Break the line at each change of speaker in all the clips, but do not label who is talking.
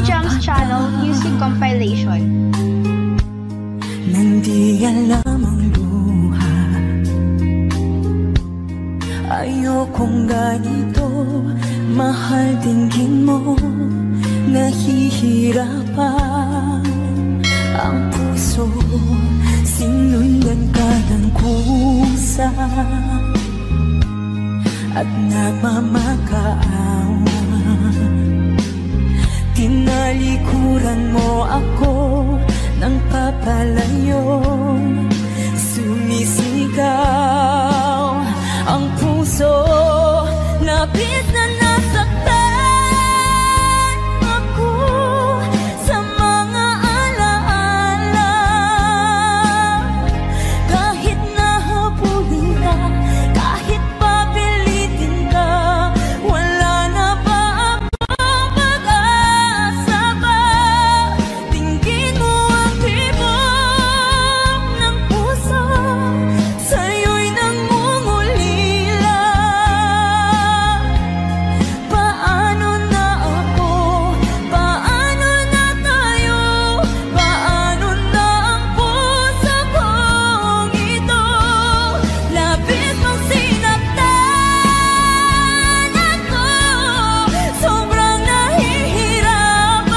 Jams Channel Music Compilation.
Nang di alam ang luha, ayokong ganito. Mahal, dinggin mo, nahihirapan ang puso. Sinundan ka ng kusa at nagmamakaawa. Tinalikuran mo ako ng papalayo. Sumisigaw ang puso, labis na nasaktan ako sa mga alaala. Kahit nahabulin ka, kahit papilitin ka, wala na ba akong pag-asa ba? Tingin mo ang tibok ng puso, sa'yo'y nangungulila. Paano na ako? Paano na tayo? Paano na ang puso kong ito? Labis mong sinaktan ako, sobrang nahihirapan.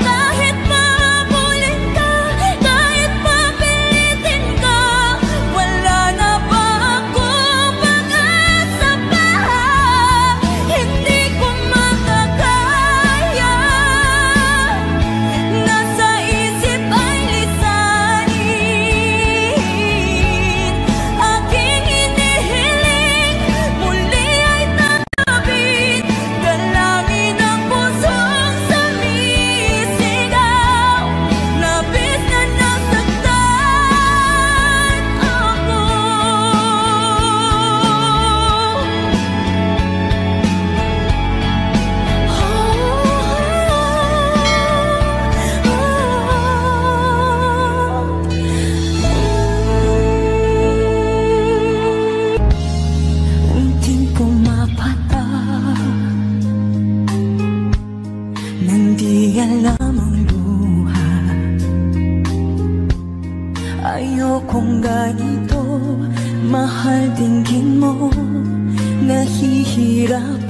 Kahit mabulin ka, kahit papilitin ka, wala na ba akong pag-asa pa? Hindi ko makakaya, nasa isip ay lisanin. Aking hinihiling, muli ay tatawid. Dalangin ang pusong sumisigaw. Labis na nasaktan ako. Unting pumapata nang di alam ang luha. Ayokong ganito. Mahal, dinggin mo, nahihirapan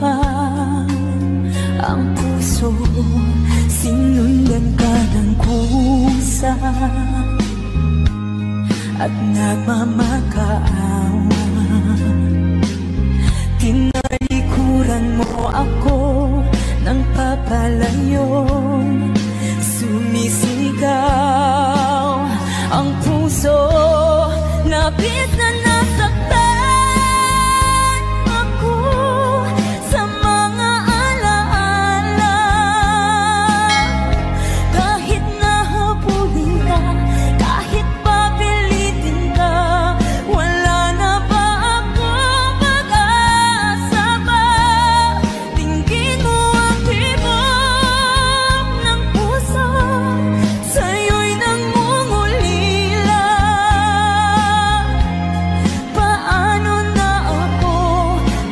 ang puso. Sinundan ka ng kusa at nagmamakaawa. Tinalikuran mo ako ng papalayo. Sumisigaw ang puso, labis na nasaktan ako sa mga alaala. Kahit nahabulin ka, kahit papilitin ka, wala na ba akong pag-asa ba? Tingin mo ang tibok ng puso, sa'yo'y nangungulila. Paano na ako?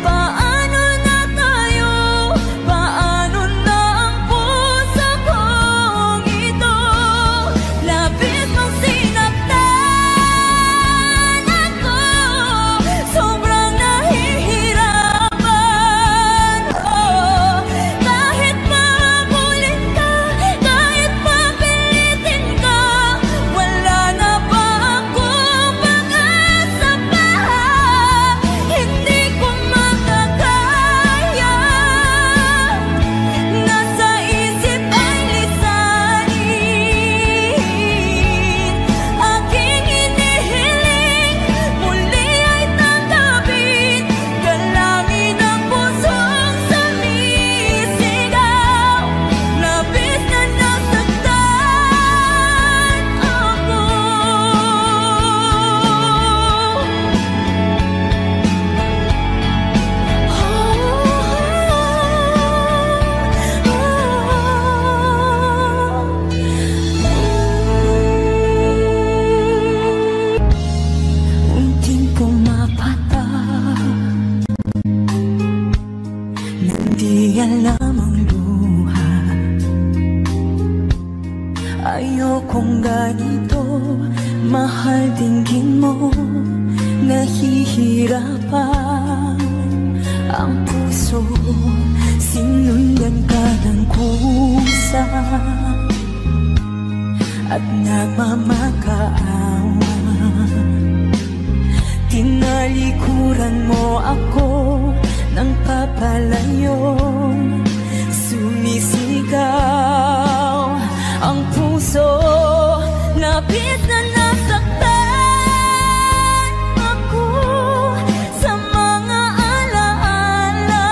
Paano na tayo? Paano na ang puso kong ito? Labis mong sinaktan ako, sobrang nahihirapan. Kahit mabulin ka, kahit papilitin ka, wala na ba akong pag-asa pa? Hindi ko makakaya, nasa isip ay lisanin. Aking hinihiling, muli ay tanggapin. Dalangin ang pusong sumisigaw. Labis na nasaktan ako. Unting pumapata nang di alam ang luha. Ayokong ganito, mahal dinggin mo. Nahihirapan ang puso, sinundan ka ng kusa at nagmamakaawa. Tinalikuran mo ako ng papalayo, sumisigaw ang puso, labis na nasaktan ako sa mga alaala.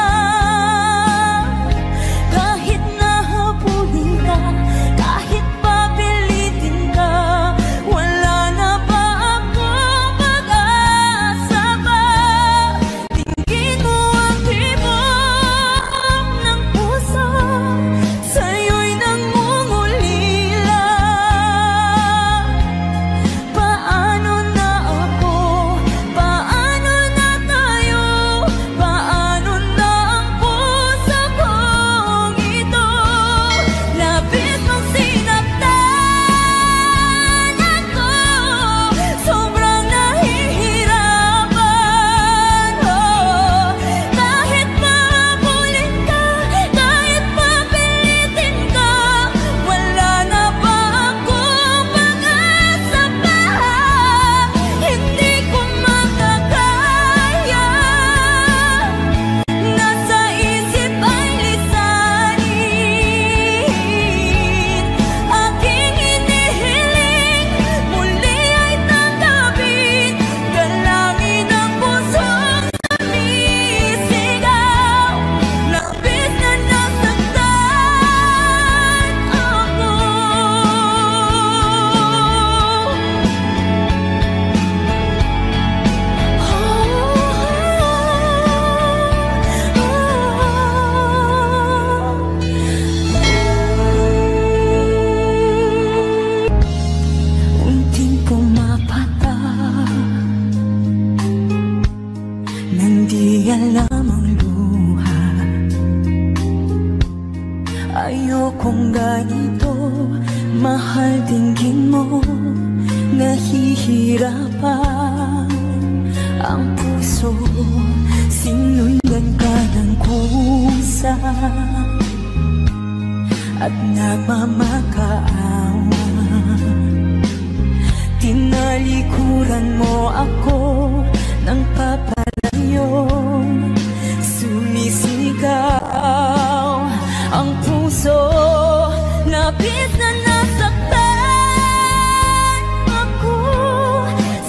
Kahit nahabulin ka, kahit papilitin ka, wala na ba akong pag-asa ba? Tingin mo ang tibok ng puso, sa'yo'y nangungulila. Paano na ako? Paano na tayo? Paano na ang puso kong ito? Labis mong sinaktan ako, sobrang nahihirapan. Kahit mahabulin ka, kahit papilitin ka, wala na ba akong pag-asa pa? Hindi ko makakaya, nasa isip ay lisanin. Aking hinihiling, muli ay tanggapin, dalangin ang pusong sumisigaw. Labis na nasaktan ako. Unting pumapatak nang di alam ang luha. Ayokong ganito, mahal dinggin mo. Nahihirapan ang puso, sinundan ka ng kusa at nagmamakaawa. Tinalikuran mo ako ng papalayo, sumisigaw ang puso, labis na nasaktan ako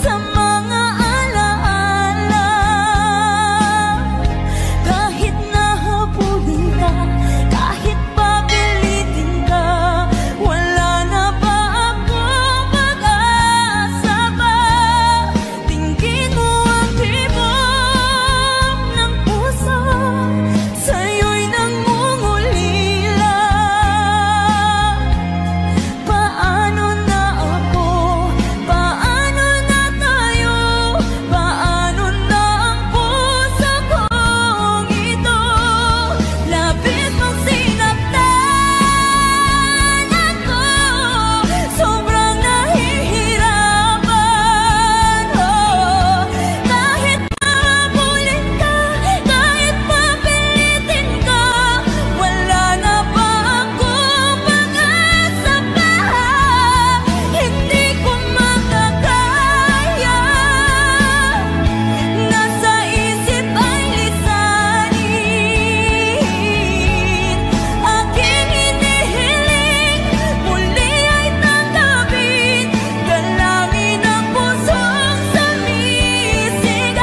sa mga alaala. Kahit nahabulin ka, kahit papilitin ka, wala na ba akong pag-asa ba? Tingin mo ang tibok ng puso, sa'yo'y nangungulila. Paano na ako? Paano na tayo? Paano na ang puso kong ito? Labis mong sinaktan ako, sobrang nahihirapan. Kahit mahabulin ka, kahit papilitin ka, wala na ba akong pag-asa pa? Hindi ko makakaya, nasa isip ay lisanin. Aking hinihiling, muli ay tanggapin, dalangin ang pusong sumisigaw.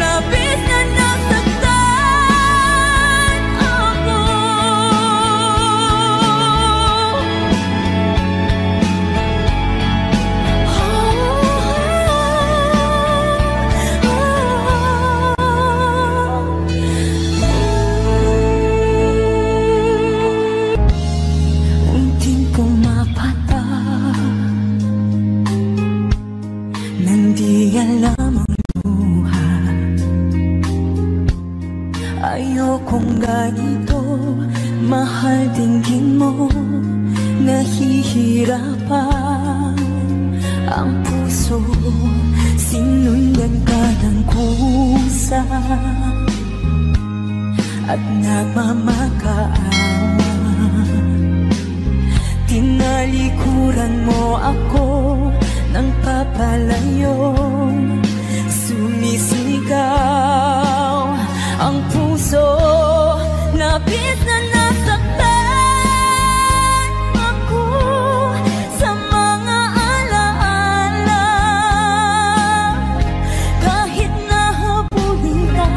Labis na nasaktan ako. Unting pumapatak nang di alam ang luha. Ayokong ganito, mahal dinggin mo. nahihirapan ang puso, sinundan ka ng kusa at nagmamakaawa. Tinalikuran mo ako ng papalayo, sumisigaw ang puso, labis na nasaktan ako sa mga alaala. Kahit nahabulin ka,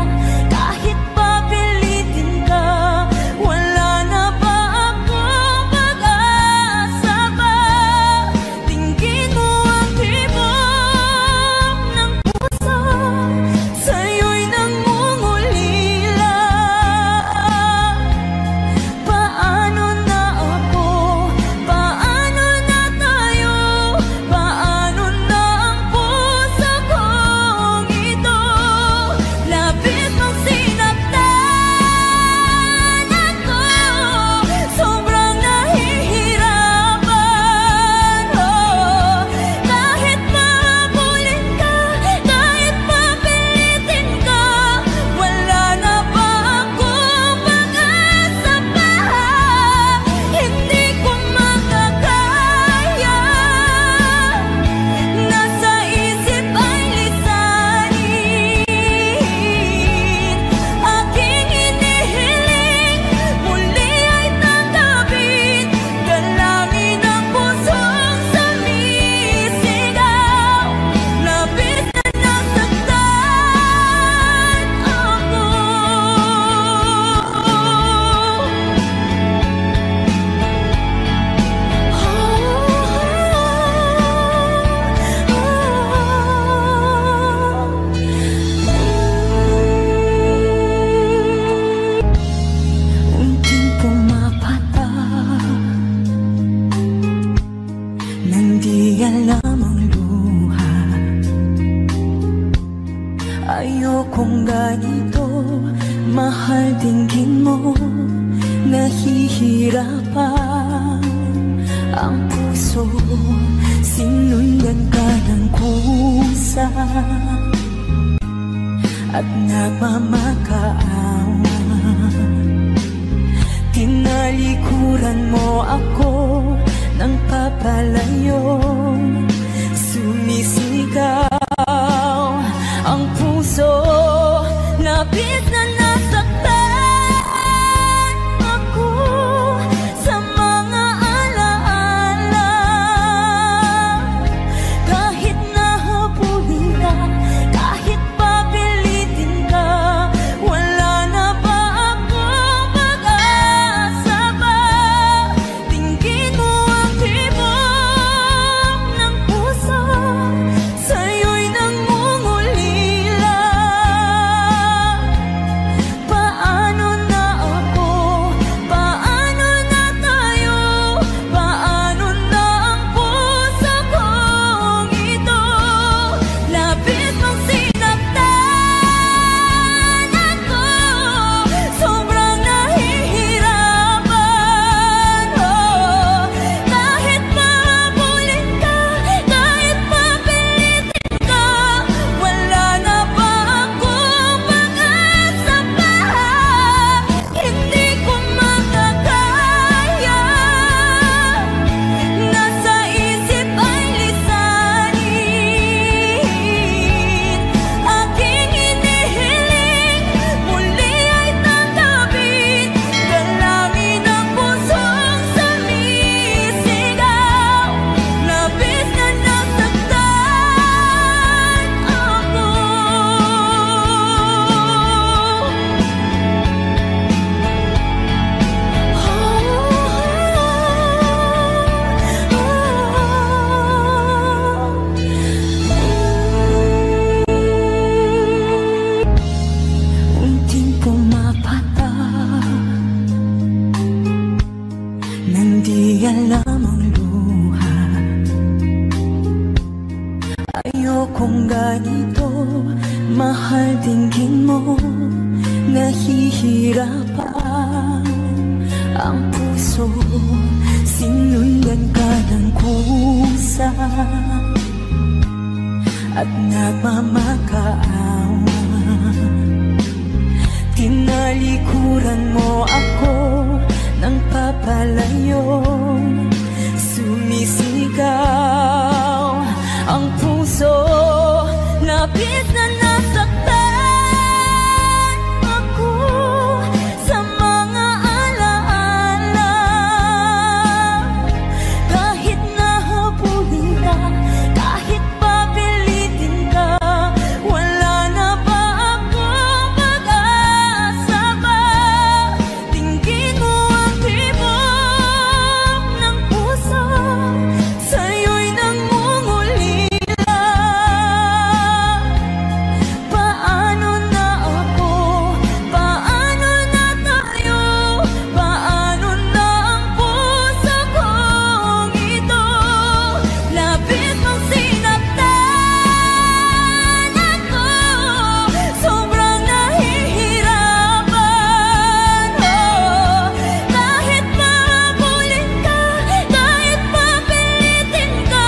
kahit papilitin ka, wala na ba akong pag-asa pa? Tingin mo ang tibok ng puso, sa'yo'y nangungulila. Paano na ako? Paano na tayo? Paano na ang puso kong ito? Labis mong sinaktan ako, sobrang nahihirapan. Kahit mahabulin ka, kahit papilitin ka, wala na ba akong pag-asa pa? Hindi ko makakaya, nasa isip ay lisanin. Aking inihiling, muli ay tanggapin, dalangin ang pusong sumisigaw. Labis na nasaktan ako. Unting pumapatak nang di alam ang luha. Ayokong ganito, mahal, dinggin mo, nahihirapan ang puso, sinundan ka ng kusa at nagmamakaawa. Tinalikuran mo ako ng papalayo, sumisigaw ang puso, labis na nasaktan ako sa mga alaala. Kahit nahabulin ka, kahit papilitin ka, wala na ba akong pag-asa pa? Tingin mo ang tibok ng puso, sa'yo'y nangungulila. Paano na ako? Paano na tayo? Paano na ang puso kong ito? Labis mong sinaktan ako, sobrang nahihirapan. Kahit mahabulin ka, kahit papilitin ka, wala na ba akong pag-asa pa? Hindi ko makakaya, nasa isip ay lisanin. Aking inihiling, muli ay tanggapin, dalangin ang pusong sumisigaw. Labis na nasaktan ako. Unting pumapatak nang di alam ang luha. Ayokong ganito, mahal, dinggin mo, nahihirapan ang puso, sinundan kusa at nagmamakaawa. Tinalikuran mo ako ng papalayo, sumisigaw ang puso, labis na nasaktan ako sa mga alaala. Kahit nahabulin ka, kahit papilitin ka, wala na ba akong pag-asa ba? Tingin mo ang tibok ng puso, sa'yo'y nangungulila. Paano na ako? Paano na tayo? Paano na ang puso kong ito? Labis mong sinaktan ako, sobrang nahihirapan. Kahit mahabulin ka, kahit papilitin ka,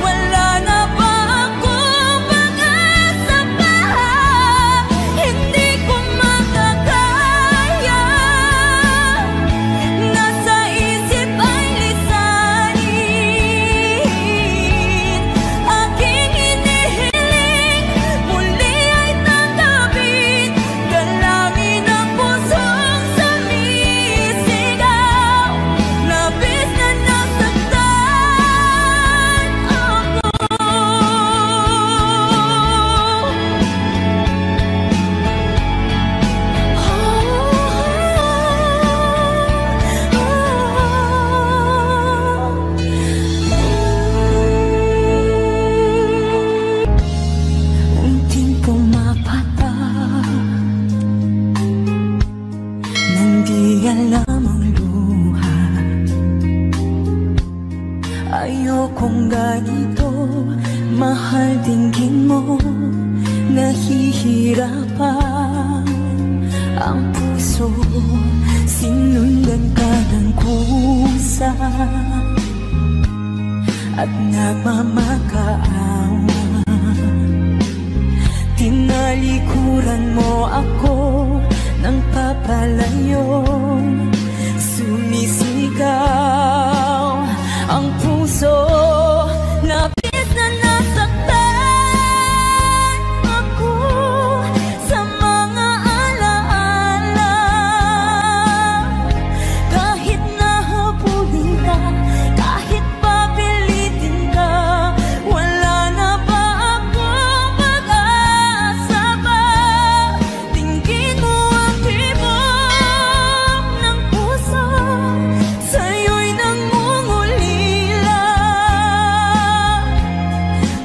wala na ba akong pag-asa pa? Hindi ko makakaya, nasa isip ay lisanin. Aking hinihiling, muli ay tanggapin, dalangin ang pusong sumisigaw. Labis na nasaktan ako. Unting pumapatak nang di alam ang luha. Ayokong ganito, mahal, dinggin mo, nahihirapan ang puso, sinundan ka ng kusa at nagmamakaawa. Tinalikuran mo ako ng papalayo, sumisigaw ang puso, labis na nasaktan ako sa mga alaala. Kahit nahabulin ka, kahit papilitin ka, wala na ba akong pag-asa ba? Tingin mo ang tibok ng puso, sa'yo'y nangungulila.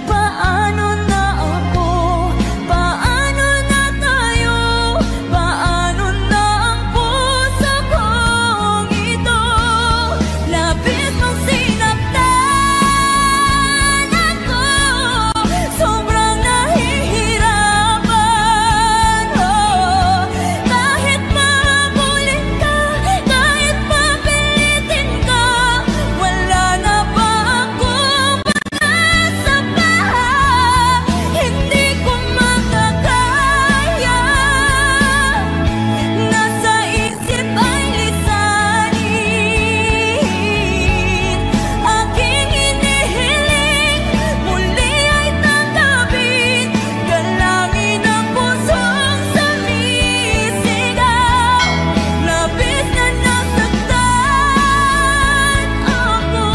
Paano na ako? Paano na tayo? Paano na ang puso kong ito? Labis mong sinaktan ako, sobrang nahihirapan. Kahit mahabulin ka, kahit papilitin ka, wala na ba akong pag-asa pa? Hindi ko makakaya, nasa isip ay lisanin. Aking hinihiling, muli ay tanggapin, dalangin ang pusong sumisigaw. Labis na nasaktan ako.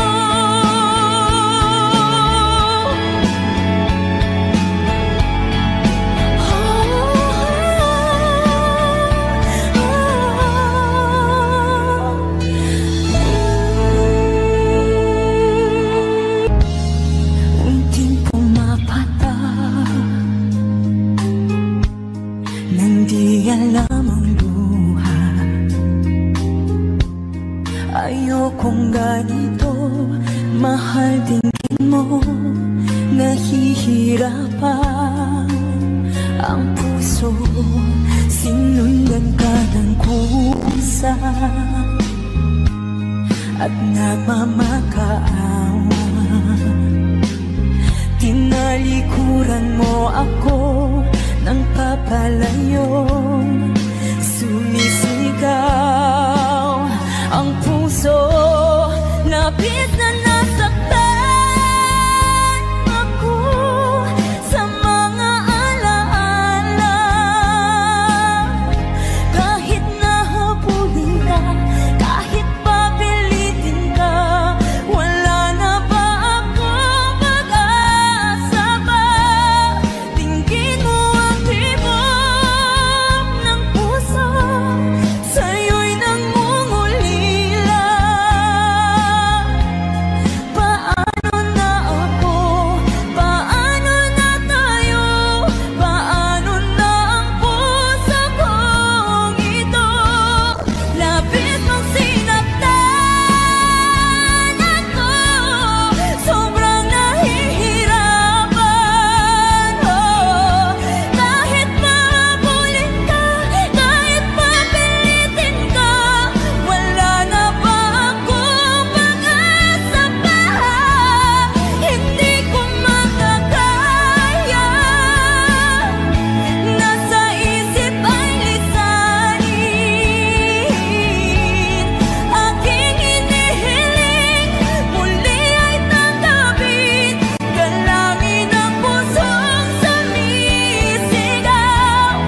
Unting pumapatak nang di alam ang luha. Ayokong ganito, mahal, dinggin mo, nahihirapan ang puso, sinundan ka ng kusa at nagmamakaawa. Tinalikuran mo ako ng papalayo. Sumisigaw ang puso, labis na nasaktan ako sa mga alaala. Kahit nahabulin ka, kahit papilitin ka, wala na ba ako pag-asa ba? Tingin mo ang tibok ng puso, sa'yo'y nangungulila. Paano na ako? Paano na tayo? Paano na ang puso kong ito? Labis mong sinaktan ako, sobrang nahihirapan. Kahit mahabulin ka, kahit papilitin ka, wala na ba ako pag-asa pa? Hindi ko makakaya, nasa isip ay lisanin. Aking hinihiling, muli ay tanggapin, dalangin ang pusong sumisigaw.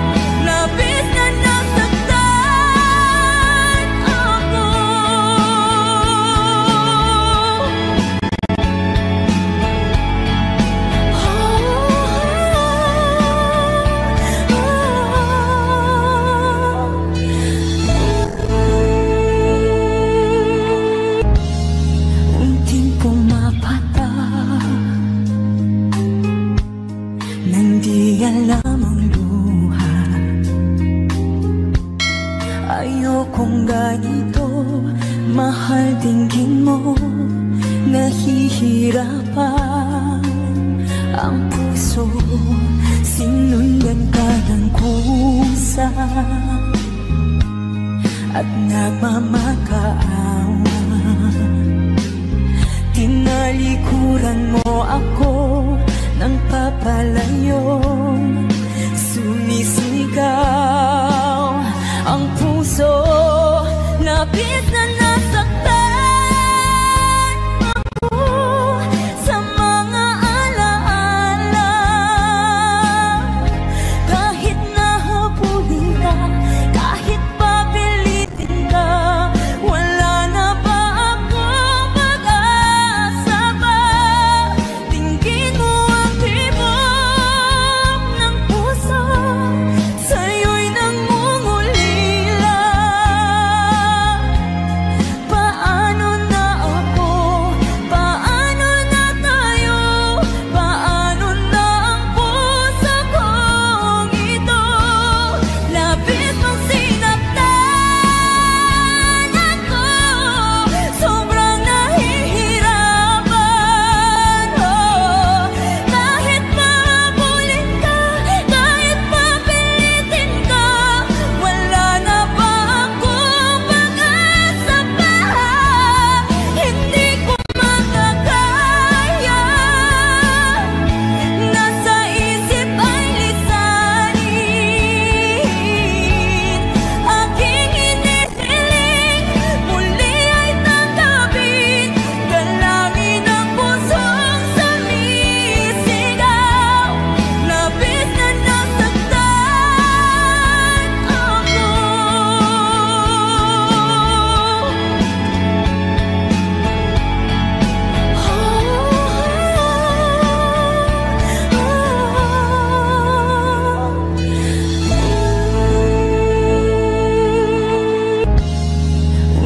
Labis na nasaktan ako. Unting pumapatak nang di alam ang luha. Ayokong ganito, mahal, dinggin mo, nahihirapan ang puso. Sinundan ka ng kusa at nagmamakaawa. Tinalikuran mo ako ng papalayo. Sumisigaw ang puso, labis na nasaktan ako sa mga alaala. Kahit nahabulin ka, kahit papilitin ka, wala na ba ako pag-asa ba? Tingin mo ang tibok ng puso, sa'yo'y nangungulila. Paano na ako? Paano na tayo? Paano na ang puso kong ito? Labis mong sinaktan ako, sobrang nahihirapan. Kahit mahabulin ka, kahit papilitin ka, wala na ba ako pag-asa pa? Hindi ko makakaya, nasa isip ay lisanin. Aking hinihiling, muli ay tanggapin, dalangin ang pusong sumisigaw. Labis na nasaktan ako.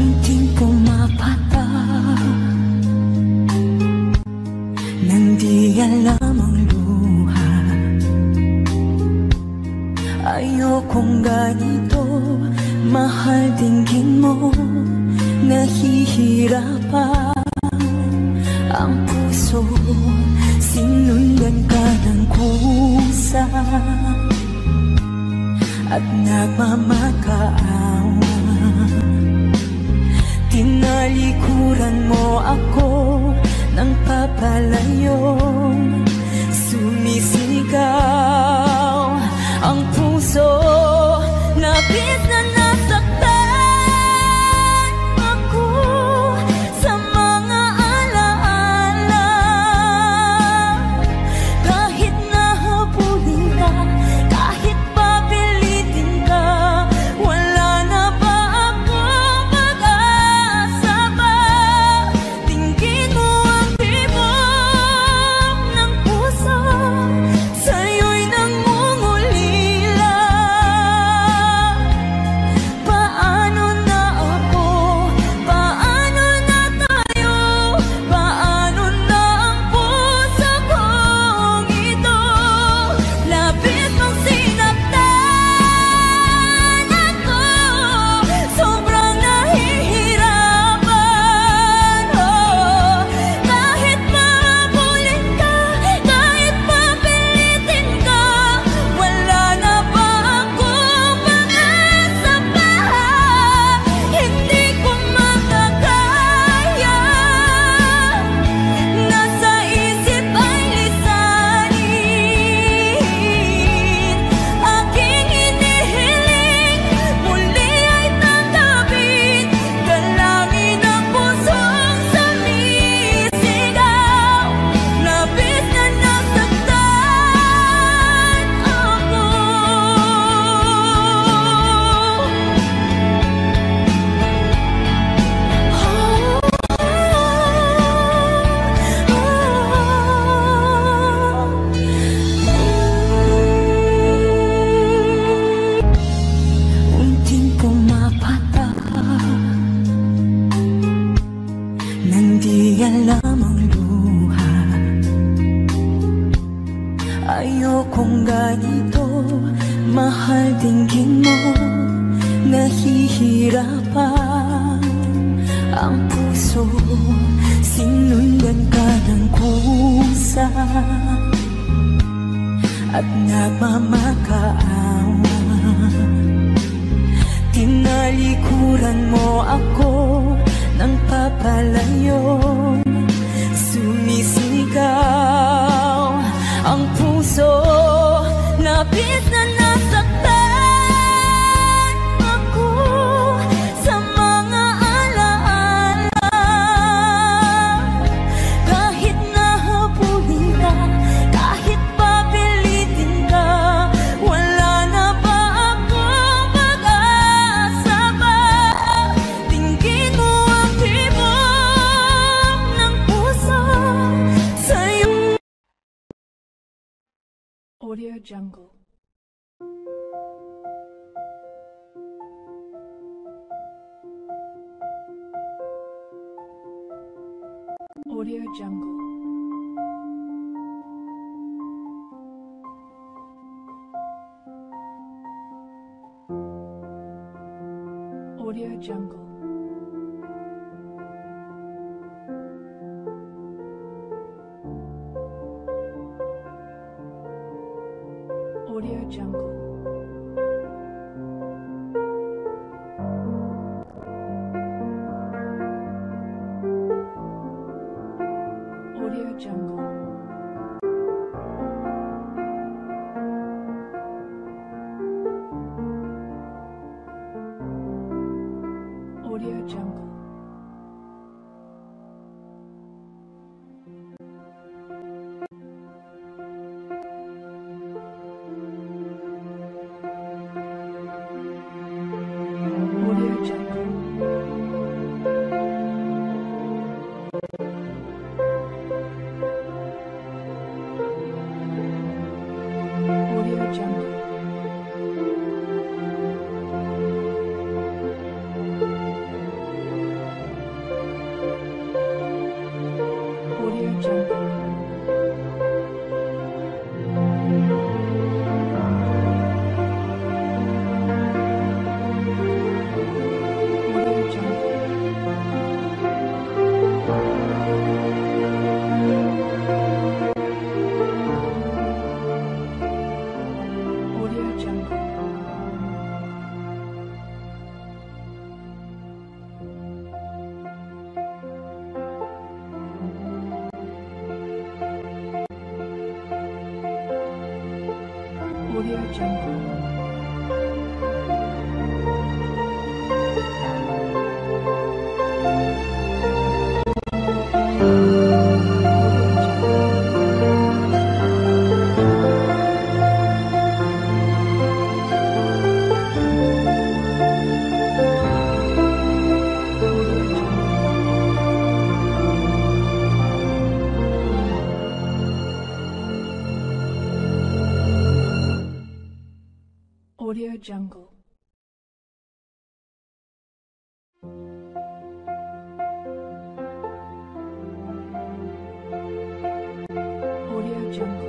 Unting pumapatak nang di alam ang luha. Ayokong ganito, mahal, dinggin mo, nahihirapan ang puso. Sinundan ka ng kusa at nagmamakaawa. Tinalikuran mo ako ng papalayo. nahihirapan ang puso, sinundan ka ng kusa at nagmamakaawa. Tinalikuran mo ako ng papalayo, sumisigaw ang puso, labis na nasaktan ako sa mga alaala. Kahit nahabulin ka, kahit papilitin ka, wala na ba akong pag-asa pa? Tingin mo ang tibok ng puso sa'yo.
Audio Jungle. Audio Jungle. Audio Jungle. Audio Jungle. Audio Jungle. Audio Jungle. Audio Jungle. Audio Jungle. Audio Jungle. Audio Jungle. Audio Jungle. Audio Jungle. Audio Jungle. Audio Jungle.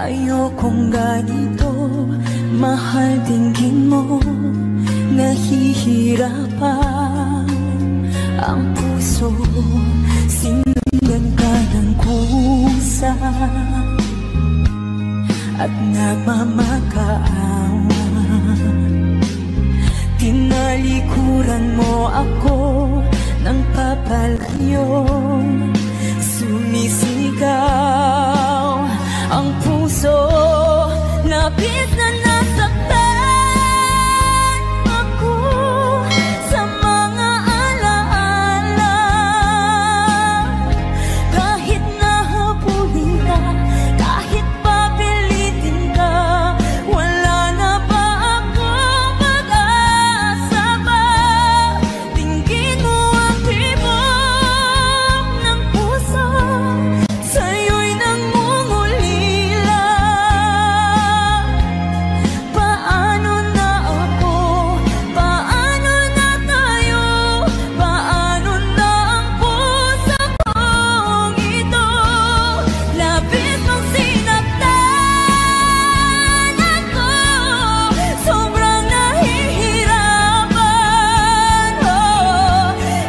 Ayokong ganito, mahal dinggin mo. Nahihirapan ang puso, sinundan ka ng kusa at nagmamakaawa. Tinalikuran mo ako ng papalayo, sumisigaw ang puso, labis na nasaktan ako sa mga alaala. Kahit nahabulin ka, kahit papilitin ka, wala na ba akong pag-asa ba? Tingin mo ang tibok ng puso, sa'yo'y nangungulila. Paano na ako? Paano na tayo? Paano na ang puso kong ito? Labis mong sinaktan ako, sobrang nahihirapan.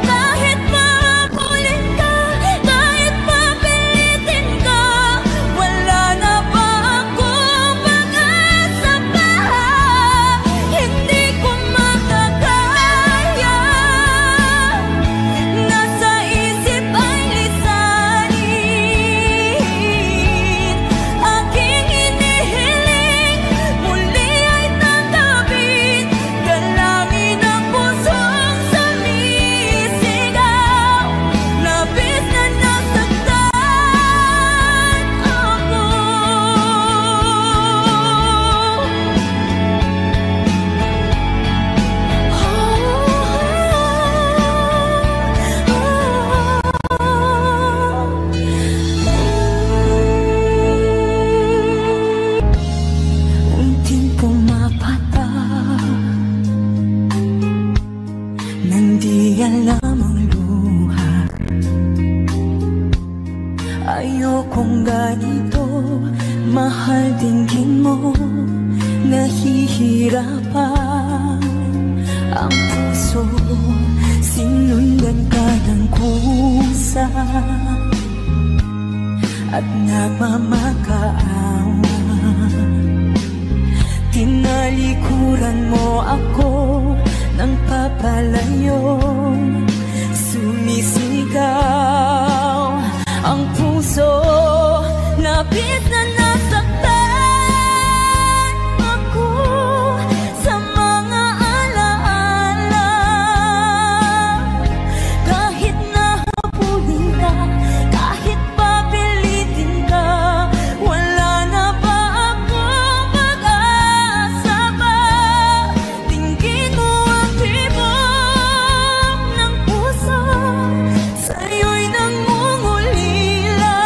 Kahit mahabulin ka, kahit papilitin ka, wala na ba akong pag-asa pa? Hindi ko makakaya, nasa isip ay lisanin. Aking hinihiling, muli ay tanggapin, dalangin ang pusong sumisigaw. Labis na nasaktan ako. Unting pumapata nang di alam ang luha. Ayokong ganito, mahal dinggin mo. Nahihirapan ang puso, sinundan ka ng kusa at nagmamakaawa. Tinalikuran mo ako ng papalayo, sumisigaw ang puso, labis na nasaktan ako sa mga alaala. Kahit nahabulin ka, kahit papilitin ka, wala na ba akong pag-asa ba? Tingin mo ang tibok ng puso, sa'yo'y nangungulila.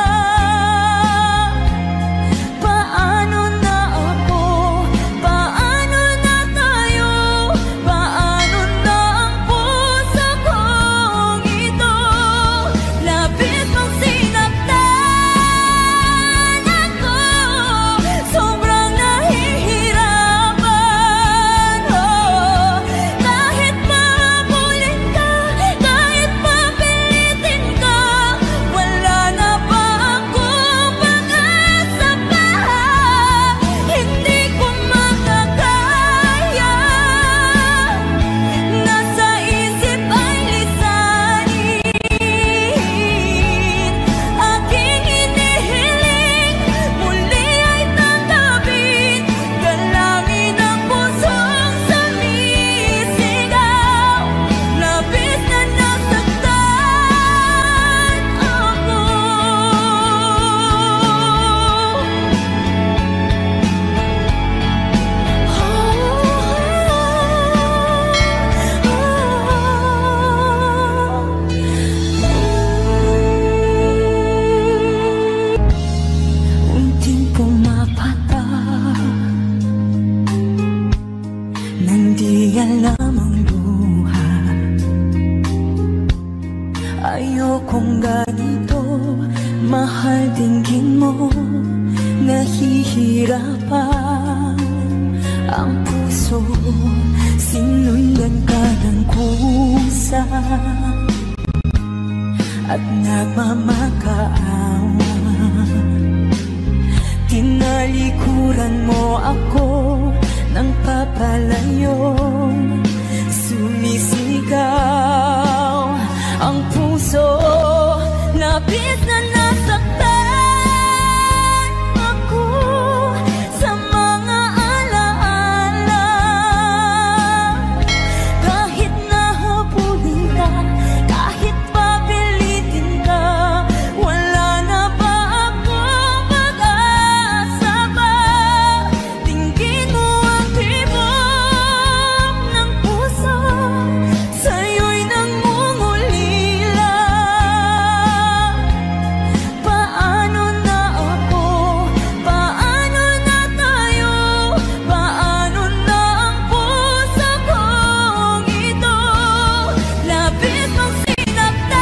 nahihirapan ang puso, sinundan ka ng kusa at nagmamakaawa. Tinalikuran mo ako ng papalayo, sumisigaw ang puso, labis na nasaktan ako sa mga alaala. Kahit nahabulin ka, kahit papilitin ka, wala na ba akong pag-asa pa? Tingin mo ang tibok ng puso, sa'yo'y nangungulila. Paano na ako? Paano na tayo? Paano na ang puso kong ito? Labis mong sinaktan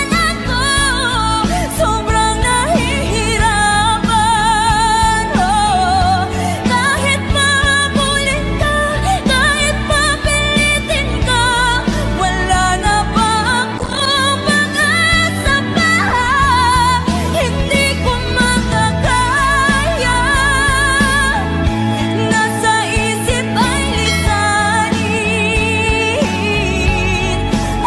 ako, sobrang nahihirapan. Kahit mahabulin ka, kahit papilitin ka, wala na ba akong pag-asa pa? Hindi ko makakaya, nasa isip ay lisanin.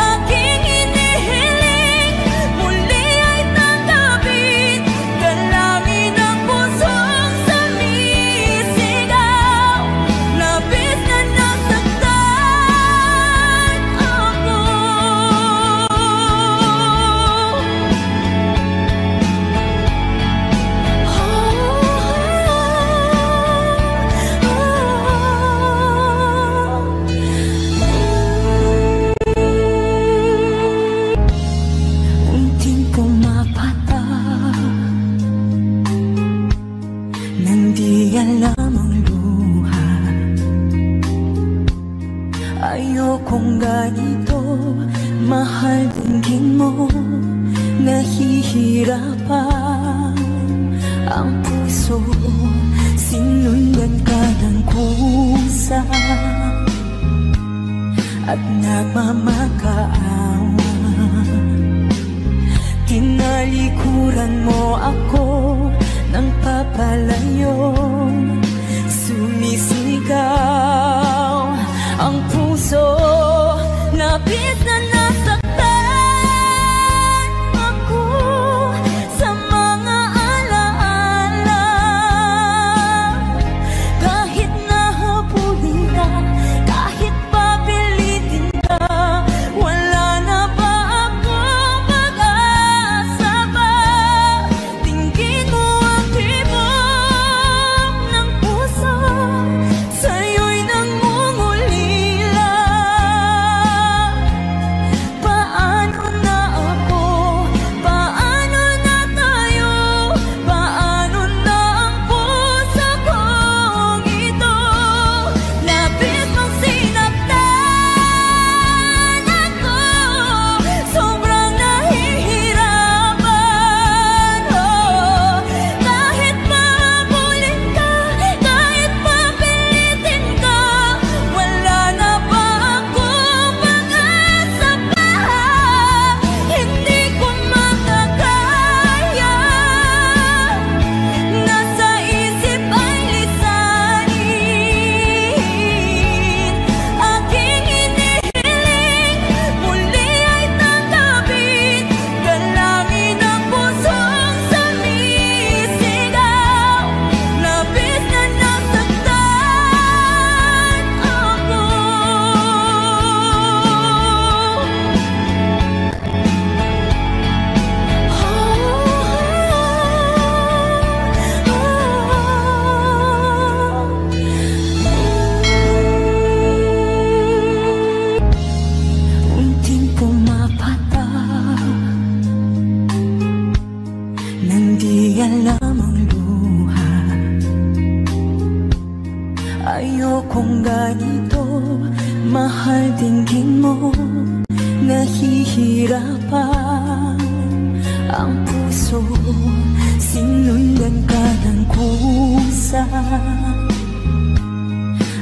Aking inihiling, muli ay tanggapin, dalangin ang pusong sumisigaw. Labis na nasaktan ako. Unting pumapatak nang di alam ang luha. Ayokong ganito, mahal, dinggin mo, nahihirapan ang puso, sinundan ka ng kusa at nagmamakaawa. Tinalikuran mo ako ng papalayo, sumisigaw ang puso, labis na nasaktan ako sa mga alaala. Kahit nahabulin ka, kahit papilitin ka, wala na ba akong pag-asa pa? Tingin mo ang tibok ng puso, sa'yo'y nangungulila. Paano na ako? Paano na tayo? Paano na ang puso kong ito? Labis mong sinaktan ako, sobrang nahihirapan. Kahit mahabulin ka, kahit papilitin ka, wala na ba akong pag-asa pa? Hindi ko makakaya, nasa isip ay lisanin. Aking inihiling, muli ay tanggapin, dalangin ang pusong sumisigaw. Labis na nasaktan ako. Unting pumapatak nang di alam ang luha. Ayokong ganito, mahal, dinggin mo, nahihirapan ang puso, sinundan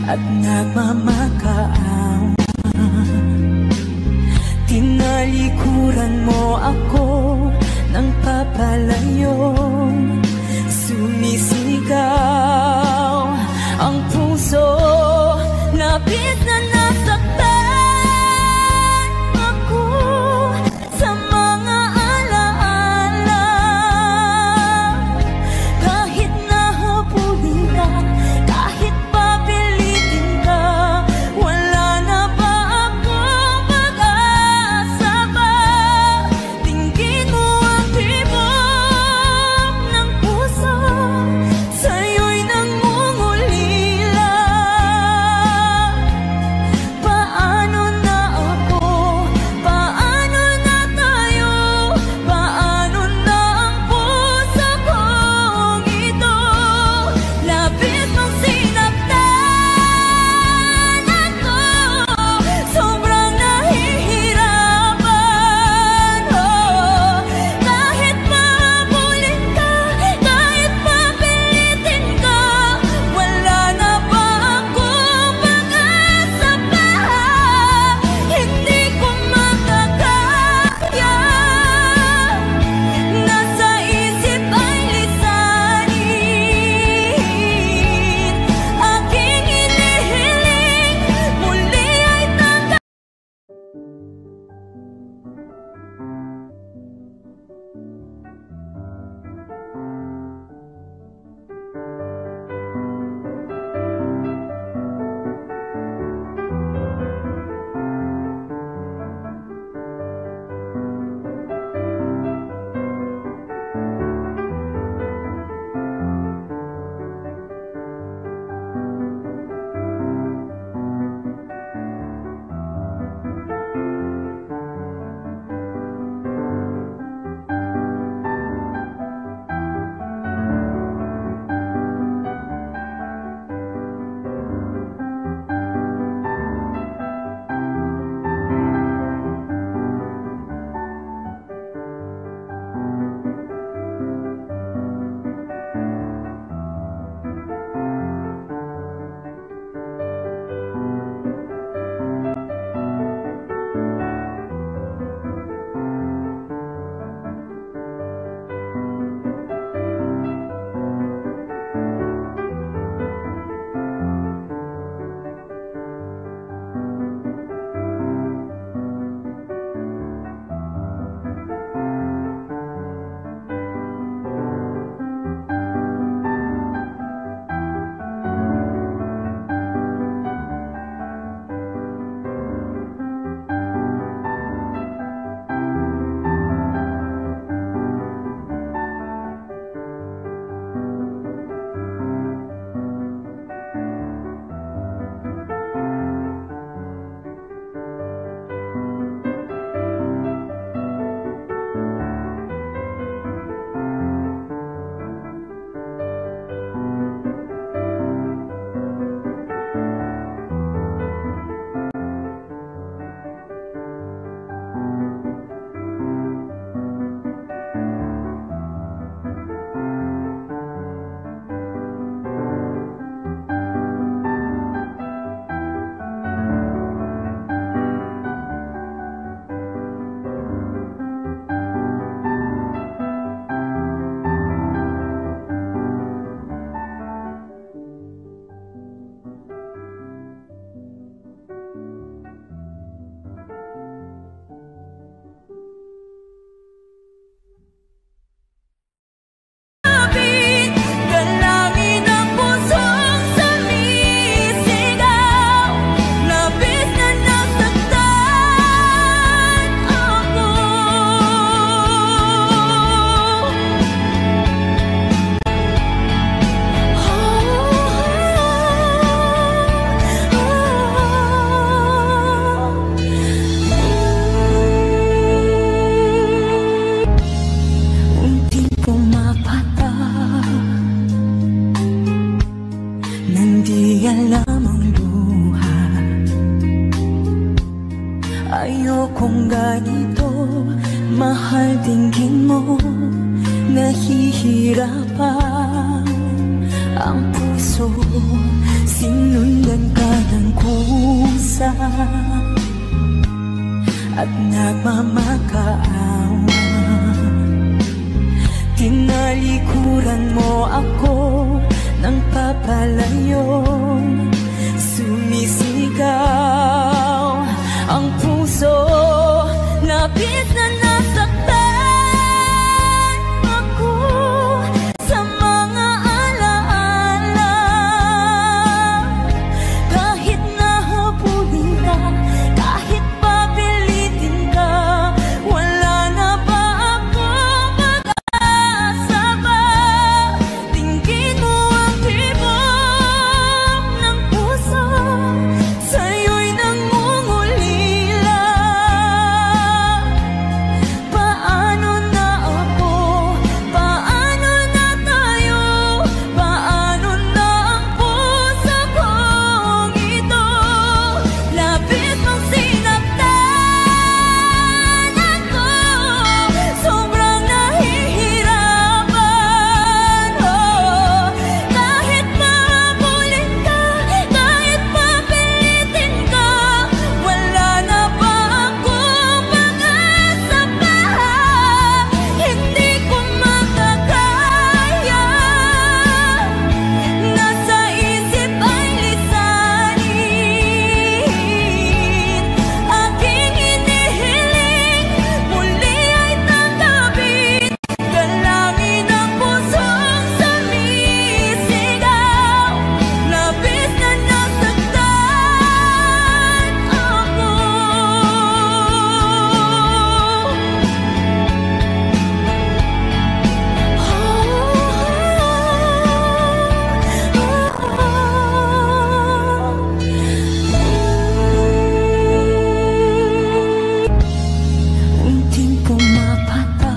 at nagmamakaawa. Tinalikuran mo ako ng papalayo, sumisigaw ang puso, labis na nasaktan ako sa mga alaala. Kahit nahabulin ka, kahit papilitin ka, wala na ba akong pag-asa ba? Tingin mo ang tibok ng puso, sa'yo'y nangungulila. Paano na ako? Paano na tayo? Paano na ang puso kong ito? Labis mong sinaktan ako, sobrang nahihirapan. Kahit mahabulin ka, kahit papilitin ka, wala na ba akong pag-asa pa? Hindi ko makakaya, nasa isip ay lisanin. Aking hinihiling, muli ay tanggapin. Dalangin ang pusong sumisigaw, labis na nasaktan ako. Unti pumapata nang di alam ang luha. Ayokong ganito, mahal, tingin mo, nahihirapan ang puso sinundan ka ng kusa at nagmamakaawa. Tinalikuran mo ako ng papalayo, sumisigaw ang puso, labis na nasaktan ako sa mga alaala. Kahit nahabulin ka, kahit papilitin ka, wala na ba ako mag-asa ba? Tingin mo ang tibok ng puso, sa'yo'y nangungulila. Paano na ako? Paano na tayo? Paano na ang puso kong ito? Labis mong sinaktan ako, sobrang nahihirapan. Kahit mahabulin ka, kahit papilitin ka, wala na ba akong pag-asa pa? Hindi ko makakaya, nasa isip ay lisanin. Aking hinihiling, muli ay tanggapin, dalangin ang pusong sumisigaw. Labis na nasaktan ako. Unting pumapata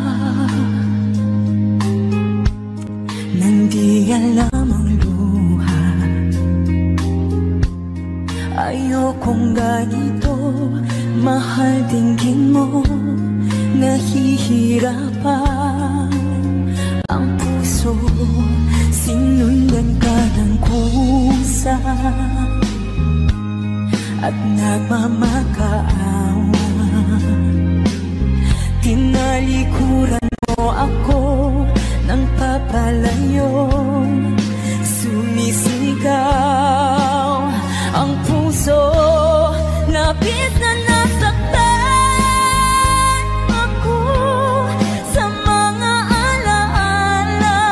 nang di alam ang luha. Ayokong ganito, mahal, dinggin mo, nahihirapan ang puso, sinundan ka ng kusa at nagmamakaawa. Tinalikuran mo ako ng papalayo, sumisigaw ang puso, labis na nasaktan ako sa mga alaala.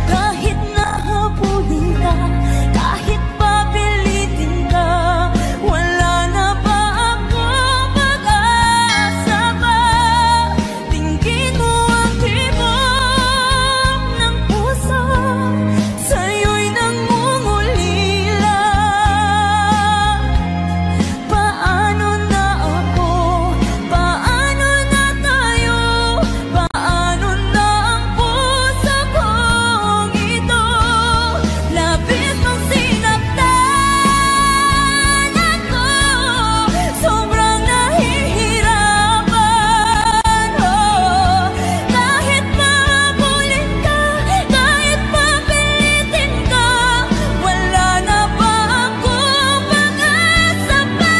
Kahit nahabulin ka, kahit papilitin ka, wala na ba akong pag-asa ba? Tingin mo ang tibok ng puso, sa'yo'y nangungulila. Paano na ako? Paano na tayo? Paano na ang puso kong ito? Labis mong sinaktan ako, sobrang nahihirapan. Kahit mahabulin ka, kahit papilitin ka, wala na ba akong pag-asa pa?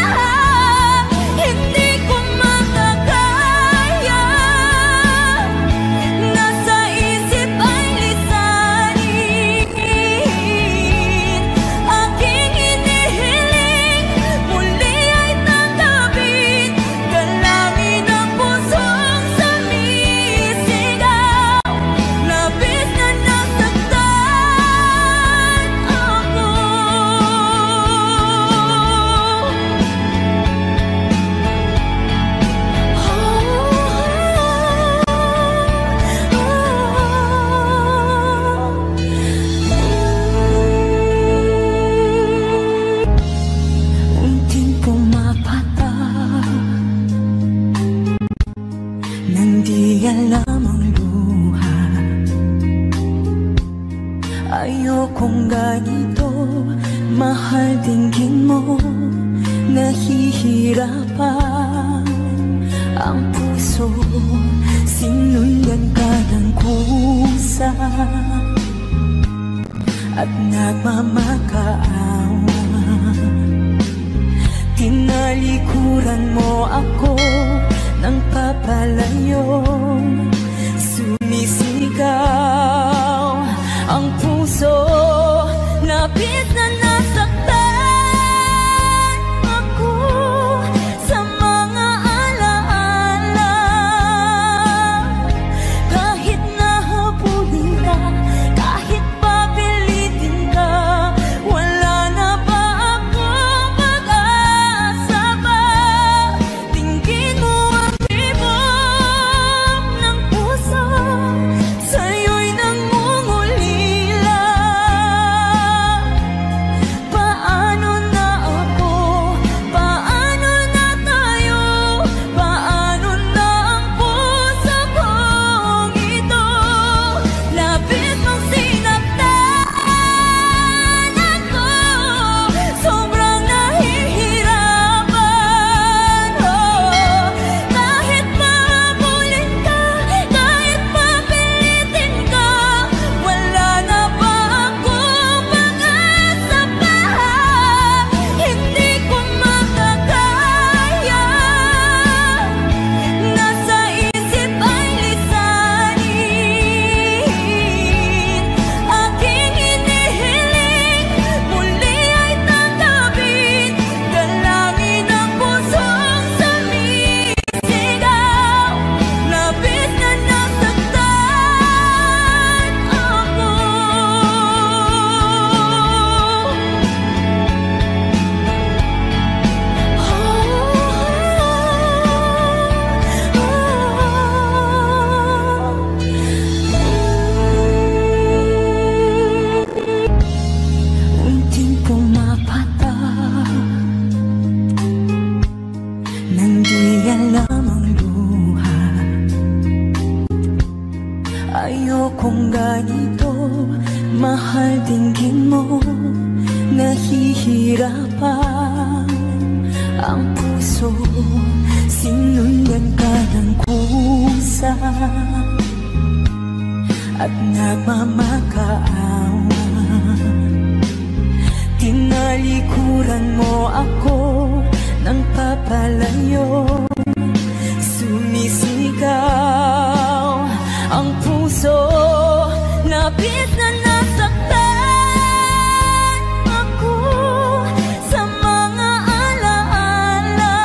Hindi ko makakaya, nasa isip ay lisanin. Aking hinihiling, muli ay tanggapin, dalangin ang pusong sumisigaw. Labis na nasaktan ako. Unting pumapata nang di alam ang luha. Ayokong ganito, mahal, dinggin mo, nahihirapan ang puso, sinundan ka ng kusa at nagmamakaawa. Tinalikuran mo ako ng papalayong sumisigaw ang puso, labis na nasaktan ako sa mga alaala. Kahit nahabulin ka, kahit papilitin ka, wala na ba akong pag-asa pa? Tingin mo ang tibok ng puso, sa'yo'y nangungulila. Paano na ako? Paano na tayo? Paano na ang puso kong ito? Labis mong sinaktan ako, sobrang nahihirapan. Kahit mahabulin ka, kahit papilitin ka, wala na ba akong pag-asa pa? Hindi ko makakaya, nasa isip ay lisanin. Aking hinihiling, muli ay tanggapin, dalangin ang pusong sumisigaw. Labis na nasaktan ako. Unting pumapatak nang di alam ang luha. Ayokong ganito, mahal, tingin mo nahihirapan ang puso, sinundan ka ng kusa at nagmamakaawa. Tinalikuran mo ako ng papalayo, sumisigaw ang puso, labis na nasaktan ako sa mga alaala.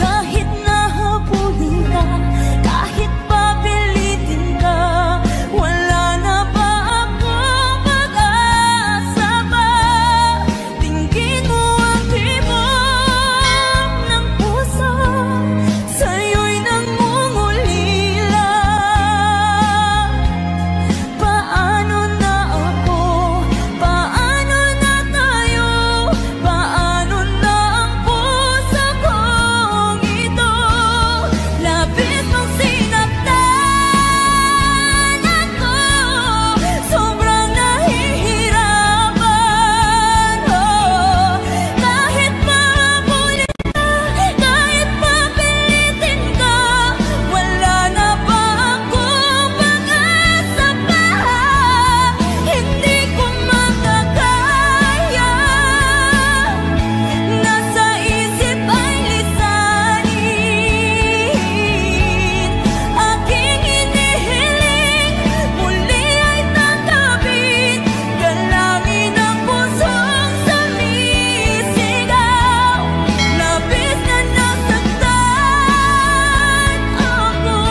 Kahit nahabulin ka, kahit papilitin ka, wala na ba akong pag-asa pa? Tingin mo ang tibok ng puso, sa'yo'y nangungulila. Paano na ako? Paano na tayo? Paano na ang puso kong ito? Labis mong sinaktan ako, sobrang nahihirapan. Kahit mahabulin ka, kahit papilitin ka, wala na ba akong pag-asa pa? Hindi ko makakaya, nasa isip ay lisanin. Aking hinihiling, muli ay tanggapin, dalangin ang pusong sumisigaw. Labis na nasaktan ako.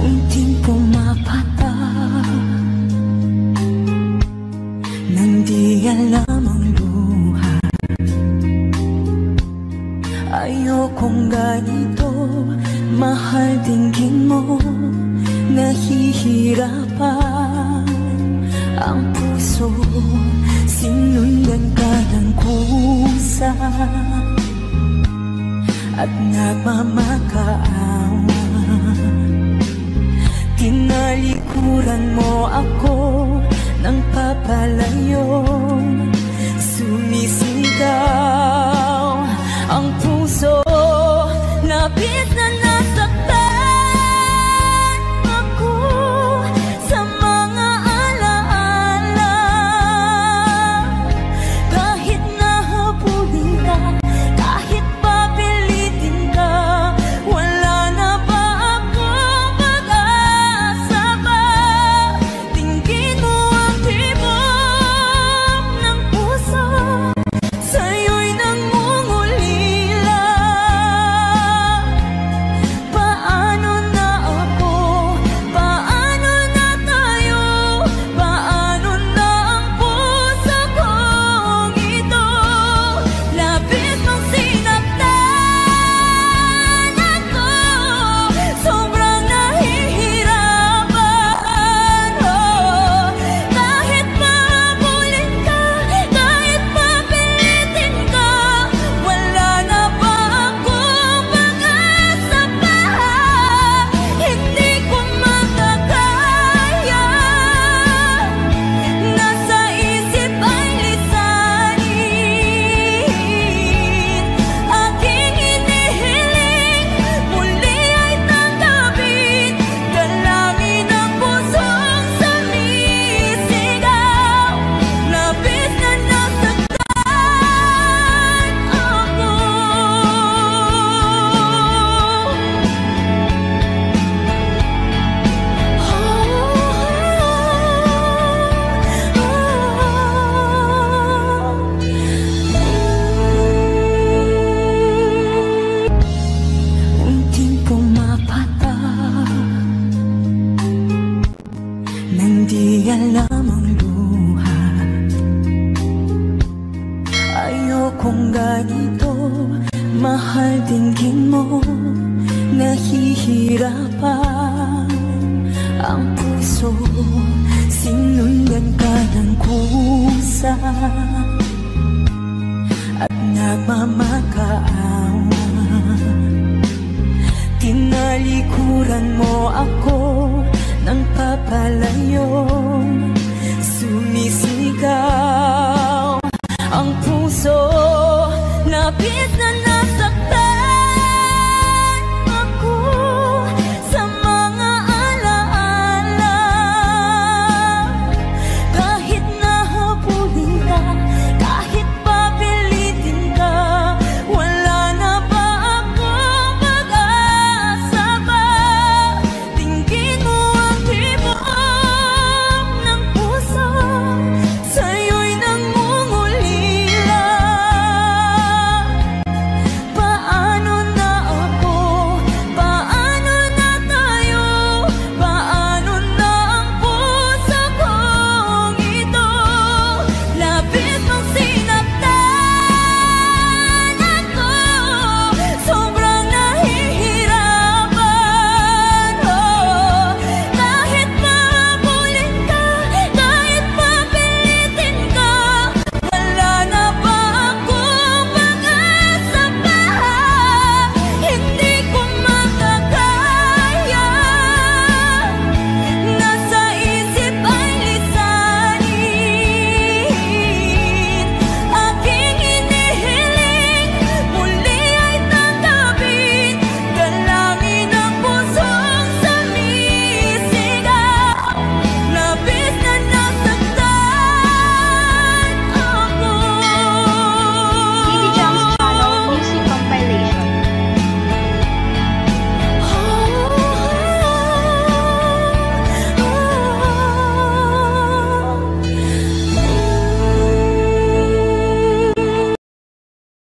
Unting pumapatak nang di alam ang luha. Ayokong ganito, mahal, tingin mo nahihirapan ang puso, sinundan ka ng kusa at nagmamakaawa. Tinalik Tinalikuran mo ako ng papalayo. Sumisigaw ang puso, labis na nasaktan ako sa mga alaala. Kahit nahabulin ka, kahit papilitin ka, wala na ba akong pag-asa ba? Tingin mo ang tibok ng puso, sa'yo'y nangungulila. Paano na ako? Paano na tayo? Paano na ang puso kong ito? Labis mong sinaktan ako, sobrang nahihirapan. Kahit mahabulin ka, kahit mapilitin ka, wala na ba akong pag-asa pa? Hindi ko makakaya, nasa isip ay lisanin. Aking hinihiling, muli ay tanggapin, dalangin ang pusong sumisigaw. Labis na nasaktan ako. Unting pumapatak nang di alam ang luha. Ayokong ganito, mahal dinggin mo, nahihirapan ang puso. Sinundan ka ng kusa at nagmamakaawa. Tinalikuran